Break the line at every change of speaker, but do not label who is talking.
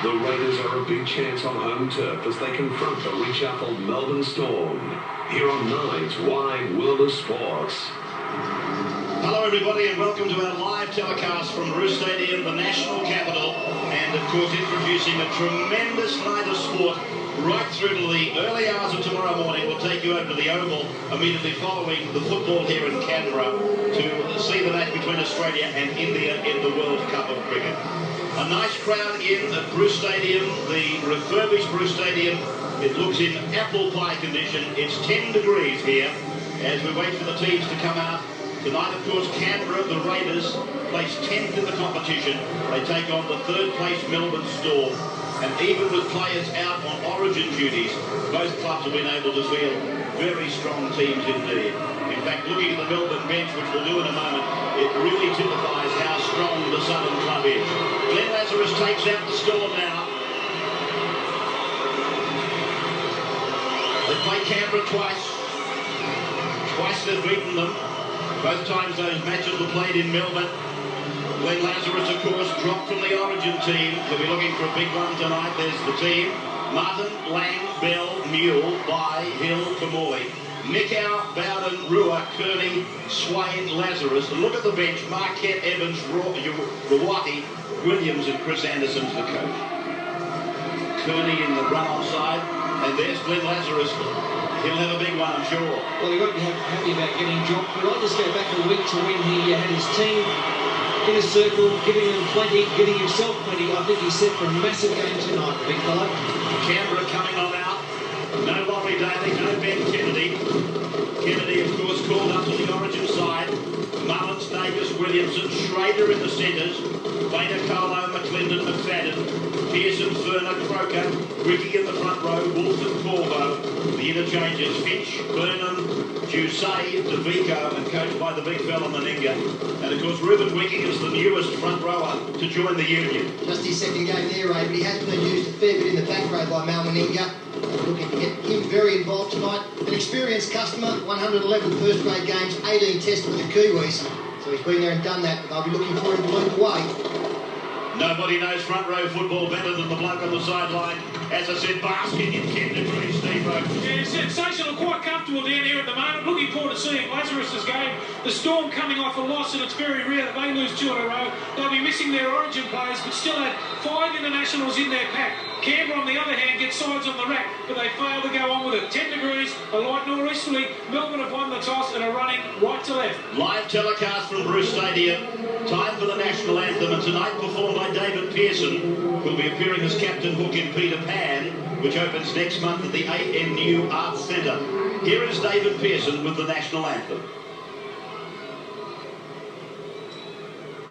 The Raiders are a big chance on home turf as they confront the reshuffled Melbourne Storm. Here on Nine's Wide World of Sports.
Hello everybody and welcome to our live telecast from Roos Stadium, the national capital, and of course introducing a tremendous night of sport right through to the early hours of tomorrow morning. We'll take you over to the Oval immediately following the football here in Canberra to see the match between Australia and India in the World Cup of Cricket. A nice crowd in at Roos Stadium, the refurbished Roos Stadium. It looks in apple pie condition. It's 10 degrees here as we wait for the teams to come out. Tonight, of course, Canberra, the Raiders, placed 10th in the competition. They take on the third-place Melbourne Storm. And even with players out on origin duties, both clubs have been able to field very strong teams indeed. In fact, looking at the Melbourne bench, which we'll do in a moment, it really typifies how strong the Southern club is. Glenn Lazarus takes out the Storm now. They play Canberra twice. Twice they've beaten them. Both times those matches were played in Melbourne. Glenn Lazarus, of course, dropped from the origin team. They'll be looking for a big one tonight. There's the team. Martin, Lang, Bell, Mule, Bai, Hill, Kamali. Mikow, Bowden, Rua, Kearney, Swain, Lazarus. Look at the bench. Marquette, Evans, Vautin, Williams and Chris Anderson's the coach. Kearney in the run-on side. And there's Glenn Lazarus. He'll have a big one, I'm sure.
Well, he won't be happy about getting dropped, but I'll just go back a week to when he had his team in a circle, giving them plenty, giving himself plenty. I think he's set for a massive game tonight, big fella.
Canberra coming on out. No Laurie Daly, no Ben Kennedy. Kennedy, of course, called up to the origin side. Mullins, Davis, Williamson, Schrader in the centres. Vautin, Colo, McClendon, McFadden, Pearson, Ferner, Croker, Ricky in the front row, Wolfen, Corvo. The interchanges, Finch, Burnham, Jusay, DeVico, and coached by the big fella Meninga. And of course, Ruben Wicking is the newest front rower to join the union.
Just his second game there, Ray, but he has been used a fair bit in the back row by Mal Meninga. Looking to get him very involved tonight. An experienced customer, 111 first grade games, 18 tests with the Kiwis. So he's been there and done that, but they'll be looking for him to lead the way.
Nobody knows front row football better than the bloke on the sideline. As I said, basking in 10 degrees, Steve Roach.
Yeah, sensational, quite comfortable down here at the moment. Looking forward to seeing Lazarus's game. The Storm coming off a loss, and it's very rare that they lose 2 in a row. They'll be missing their origin players, but still had 5 internationals in their pack. Canberra, on the other hand, get sides on the rack, but they fail to go on with it. 10 degrees, a light nor'easterly. Melbourne have won the toss and are running right to left.
Live telecast from Roos Stadium. Time for the national anthem, and tonight performed by David Pearson, who'll be appearing as Captain Hook in Peter Pan, which opens next month at the ANU Arts Centre. Here is David Pearson with the national anthem.